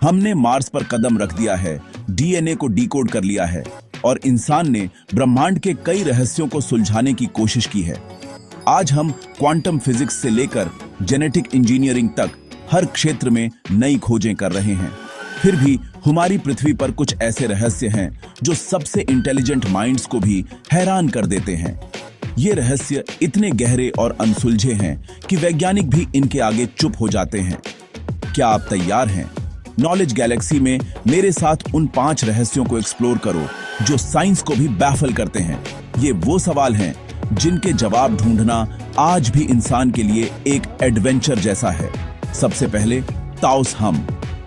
हमने मार्स पर कदम रख दिया है, डीएनए को डिकोड कर लिया है और इंसान ने ब्रह्मांड के कई रहस्यों को सुलझाने की कोशिश की है। आज हम क्वांटम फिजिक्स से लेकर जेनेटिक इंजीनियरिंग तक हर क्षेत्र में नई खोजें कर रहे हैं। फिर भी हमारी पृथ्वी पर कुछ ऐसे रहस्य हैं जो सबसे इंटेलिजेंट माइंड्स को भी हैरान कर देते हैं। ये रहस्य इतने गहरे और अनसुलझे हैं कि वैज्ञानिक भी इनके आगे चुप हो जाते हैं। क्या आप तैयार हैं? नॉलेज गैलेक्सी में मेरे साथ उन 5 रहस्यों को एक्सप्लोर करो जो साइंस को भी बैफल करते हैं। ये वो सवाल हैं जिनके जवाब ढूंढना आज भी इंसान के लिए एक एडवेंचर जैसा है। सबसे पहले ताओस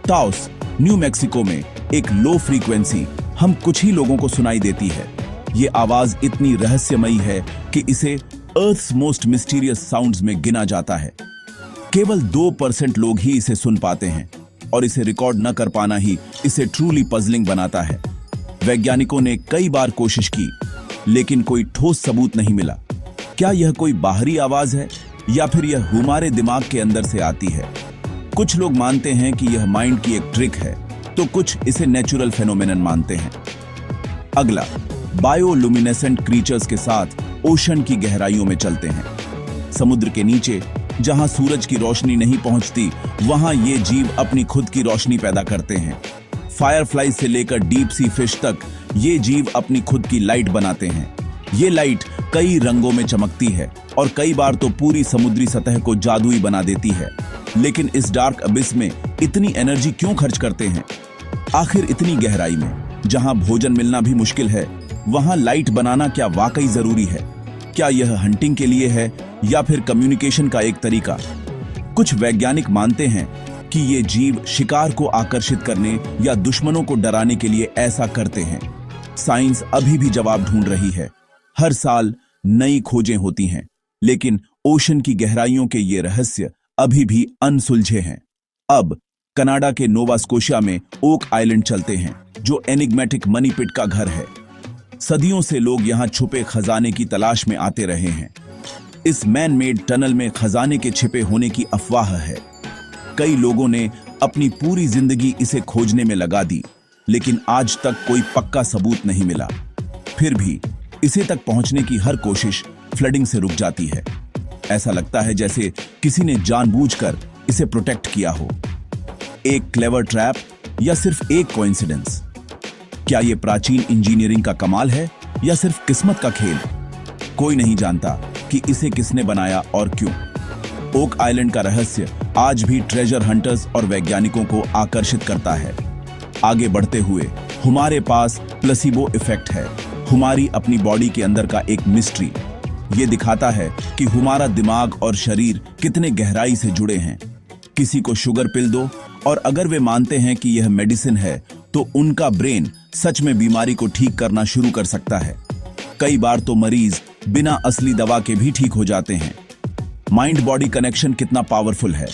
ताओस न्यू मैक्सिको में एक लो फ्रीक्वेंसी हम कुछ ही लोगों को सुनाई देती है। ये आवाज इतनी रहस्यमयी है कि इसे अर्थ्स मोस्ट मिस्टीरियस साउंड्स में गिना जाता है। केवल 2% लोग ही इसे सुन पाते हैं और इसे रिकॉर्ड न कर पाना ही इसे ट्रूली पजलिंग बनाता है। वैज्ञानिकों ने कई बार कोशिश की, लेकिन कोई ठोस सबूत नहीं मिला। क्या यह कोई बाहरी आवाज है या फिर यह हमारे दिमाग के अंदर से आती है? कुछ लोग मानते हैं कि यह माइंड की एक ट्रिक है, तो कुछ इसे नेचुरल फेनोमेनन मानते हैं। अगला, बायोलुमिनेसेंट क्रीचर्स के साथ ओशन की गहराइयों में चलते हैं। समुद्र के नीचे जहां सूरज की रोशनी नहीं पहुंचती, वहां ये जीव अपनी खुद की रोशनी पैदा करते हैं। फायरफ्लाई से लेकर डीप सी फिश तक ये जीव अपनी खुद की लाइट बनाते हैं। ये लाइट कई रंगों में चमकती है और कई बार तो पूरी समुद्री सतह को जादुई बना देती है। लेकिन इस डार्क अबिस में इतनी एनर्जी क्यों खर्च करते हैं? आखिर इतनी गहराई में जहां भोजन मिलना भी मुश्किल है, वहां लाइट बनाना क्या वाकई जरूरी है? क्या यह हंटिंग के लिए है या फिर कम्युनिकेशन का एक तरीका? कुछ वैज्ञानिक मानते हैं कि ये जीव शिकार को आकर्षित करने या दुश्मनों को डराने के लिए ऐसा करते हैं। साइंस अभी भी जवाब ढूंढ रही है। हर साल नई खोजें होती हैं, लेकिन ओशन की गहराइयों के ये रहस्य अभी भी अनसुलझे हैं। अब कनाडा के नोवा स्कोशिया में ओक आइलैंड चलते हैं, जो एनिग्मेटिक मनी पिट का घर है। सदियों से लोग यहां छुपे खजाने की तलाश में आते रहे हैं। इस मैन मेड टनल में खजाने के छिपे होने की अफवाह है। कई लोगों ने अपनी पूरी जिंदगी इसे खोजने में लगा दी, लेकिन आज तक कोई पक्का सबूत नहीं मिला। फिर भी इसे तक पहुंचने की हर कोशिश फ्लडिंग से रुक जाती है। ऐसा लगता है जैसे किसी ने जानबूझकर इसे प्रोटेक्ट किया हो। एक क्लेवर ट्रैप या सिर्फ एक कोइंसिडेंस? क्या यह प्राचीन इंजीनियरिंग का कमाल है या सिर्फ किस्मत का खेल? कोई नहीं जानता कि इसे किसने बनाया और क्यों। ओक आइलैंड का रहस्य आज भी ट्रेजर हंटर्स और वैज्ञानिकों को आकर्षित करता है। आगे बढ़ते हुए हमारे पास प्लेसिबो इफेक्ट है, हमारी अपनी बॉडी के अंदर का एक मिस्ट्री। ये दिखाता है कि हमारा दिमाग और शरीर कितने गहराई से जुड़े हैं। किसी को शुगर पिल दो और अगर वे मानते हैं कि यह मेडिसिन है, तो उनका ब्रेन सच में बीमारी को ठीक करना शुरू कर सकता है। कई बार तो मरीज बिना असली दवा के भी ठीक हो जाते हैं। माइंड बॉडी कनेक्शन कितना पावरफुल है।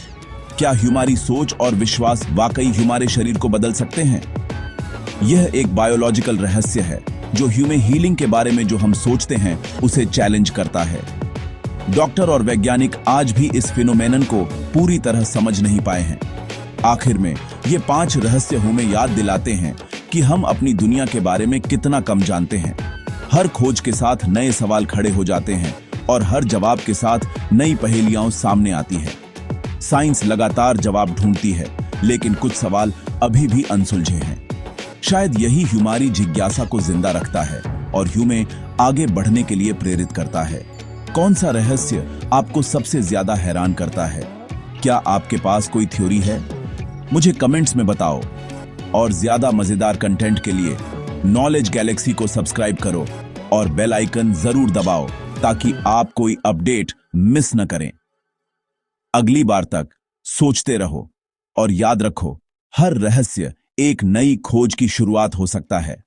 क्या हमारी सोच और विश्वास वाकई हमारे शरीर को बदल सकते हैं? यह एक बायोलॉजिकल रहस्य है जो ह्यूमन हीलिंग के बारे में जो हम सोचते हैं उसे चैलेंज करता है। डॉक्टर और वैज्ञानिक आज भी इस फिनोमेनन को पूरी तरह समझ नहीं पाए हैं। आखिर में ये 5 रहस्य हमें याद दिलाते हैं कि हम अपनी दुनिया के बारे में कितना कम जानते हैं। हर खोज के साथ नए सवाल खड़े हो जाते हैं और हर जवाब के साथ नई पहेलियां सामने आती हैं। साइंस लगातार जवाब ढूंढती है, लेकिन कुछ सवाल अभी भी अनसुलझे हैं। शायद यही हमारी जिज्ञासा को जिंदा रखता है और हमें आगे बढ़ने के लिए प्रेरित करता है। कौन सा रहस्य आपको सबसे ज्यादा हैरान करता है? क्या आपके पास कोई थ्योरी है? मुझे कमेंट्स में बताओ। और ज्यादा मजेदार कंटेंट के लिए नॉलेज गैलेक्सी को सब्सक्राइब करो और बेल आइकन जरूर दबाओ ताकि आप कोई अपडेट मिस न करें। अगली बार तक सोचते रहो और याद रखो, हर रहस्य एक नई खोज की शुरुआत हो सकता है।